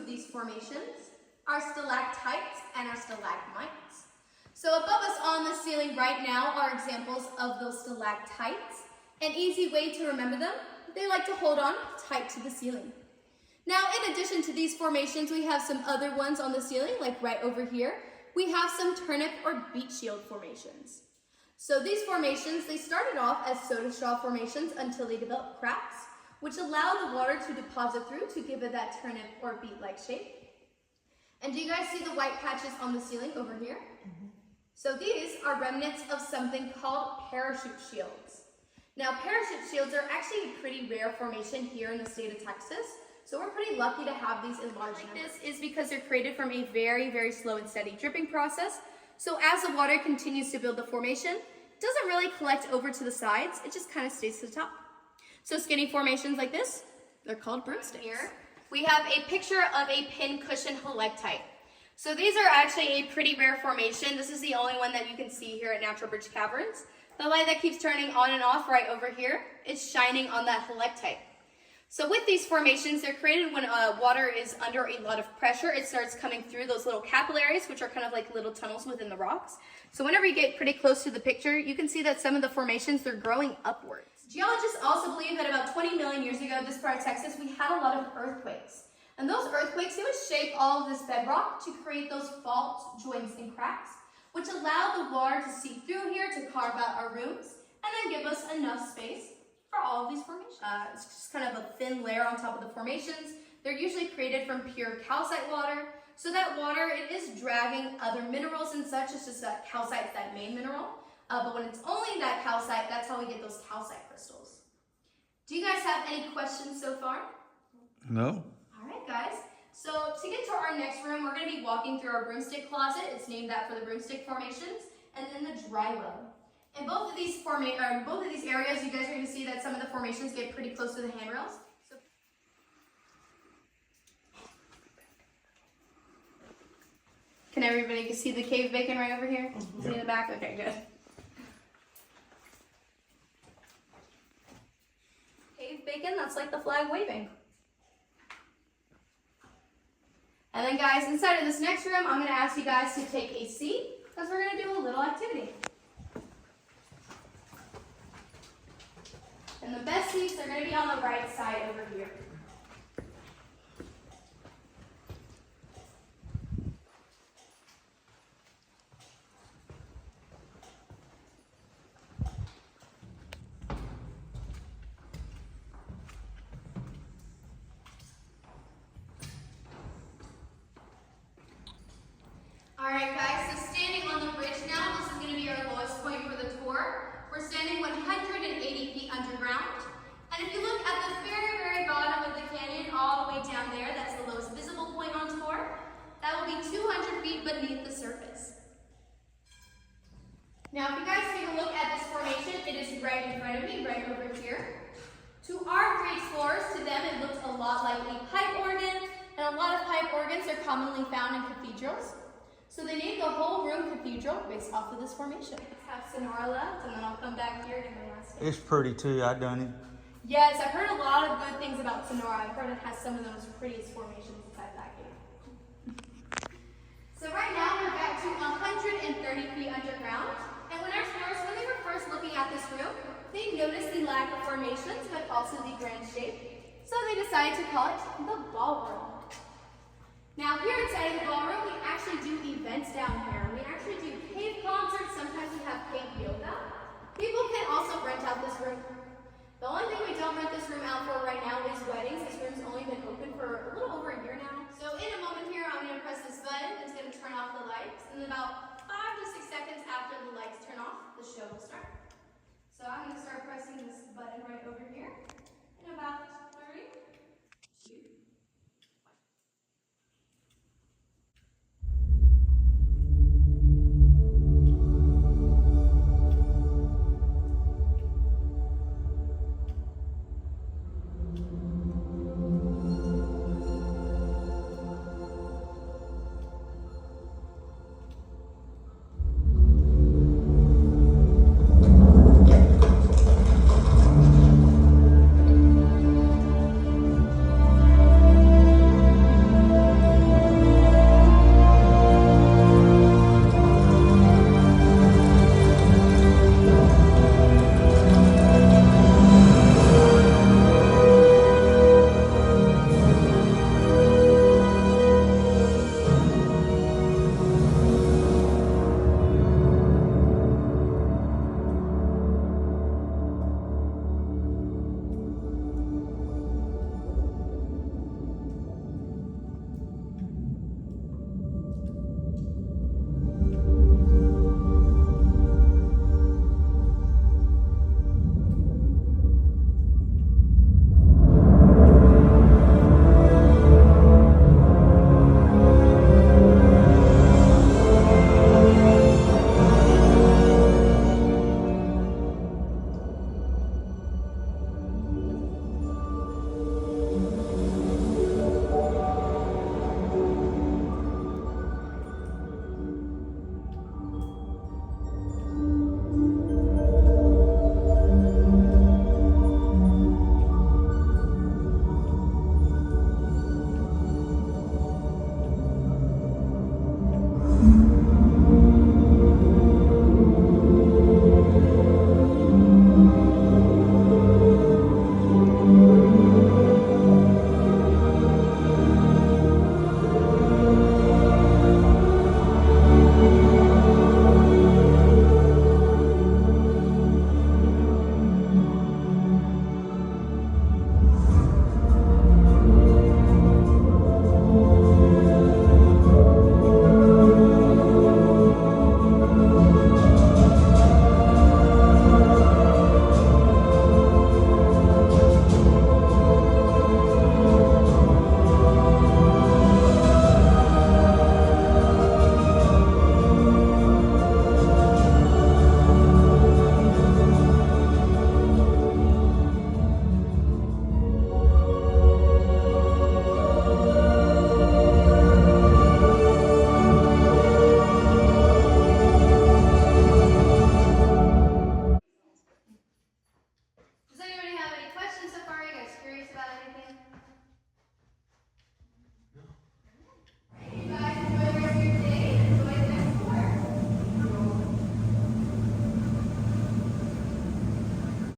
of these formations, our stalactites and our stalagmites. So above us on the ceiling right now are examples of those stalactites. An easy way to remember them, they like to hold on tight to the ceiling. Now, in addition to these formations, we have some other ones on the ceiling, like right over here. We have some turnip or beet shield formations. So these formations, they started off as soda straw formations until they developed cracks, which allow the water to deposit through to give it that turnip or beet-like shape. And do you guys see the white patches on the ceiling over here? Mm-hmm. So these are remnants of something called parachute shields. Now, parachute shields are actually a pretty rare formation here in the state of Texas. So we're pretty lucky to have these in large numbers. This is because they're created from a very, very slow and steady dripping process. So as the water continues to build the formation, it doesn't really collect over to the sides. It just kind of stays to the top. So skinny formations like this, they're called broomsticks. Here we have a picture of a pincushion helictite. So these are actually a pretty rare formation. This is the only one that you can see here at Natural Bridge Caverns. The light that keeps turning on and off right over here is shining on that helictite. So with these formations, they're created when water is under a lot of pressure. It starts coming through those little capillaries, which are kind of like little tunnels within the rocks. So whenever you get pretty close to the picture, you can see that some of the formations, they're growing upwards. Geologists also believe that about 20 million years ago, this part of Texas, we had a lot of earthquakes. And those earthquakes, they would shape all of this bedrock to create those fault joints and cracks, which allow the water to seep through here to carve out our rooms, and then give us enough space for all of these formations. It's just kind of a thin layer on top of the formations. They're usually created from pure calcite water. So that water, it is dragging other minerals and such. It's just that calcite's that main mineral. But when it's only that calcite, that's how we get those calcite crystals. Do you guys have any questions so far? No. All right, guys. So to get to our next room, we're going to be walking through our broomstick closet. It's named that for the broomstick formations, and then the dry well. In both of these areas, you guys are going to see that some of the formations get pretty close to the handrails. So can everybody see the cave bacon right over here? Mm-hmm. See in the back? Okay, good. Cave bacon, that's like the flag waving. And then guys, inside of this next room, I'm going to ask you guys to take a seat because we're going to do a little activity. And the best seats are going to be on the right side over here. Alright guys, so standing on the bridge now, this is going to be our lowest point for the tour. We're standing 180 feet underground. And if you look at the very, very bottom of the canyon, all the way down there, that's the lowest visible point on tour. That will be 200 feet beneath the surface. Now if you guys take a look at this formation, it is right in front of me, right over here. To our three explorers, to them it looks a lot like a pipe organ, and a lot of pipe organs are commonly found in cathedrals. So they named the whole room cathedral based off of this formation. I have sonora left, and then I'll come back here to my last day. It's pretty too. I done it. Yes, I've heard a lot of good things about Sonora. I've heard it has some of those prettiest formations inside that cave. So right now we're back to 130 feet underground. And when our explorers, when they were first looking at this room, they noticed the lack of formations, but also the grand shape. So they decided to call it the ballroom. Now here inside of the ballroom, we actually do events down here. We actually do cave concerts. Sometimes we have cave yoga. People can also rent out this room. The only thing we don't rent this room out for right now is weddings. This room's only been open for a little over a year now. So in a moment here, I'm going to press this button. It's going to turn off the lights. And then about 5 to 6 seconds after the lights turn off, the show will start. So I'm going to start pressing this button right over here in about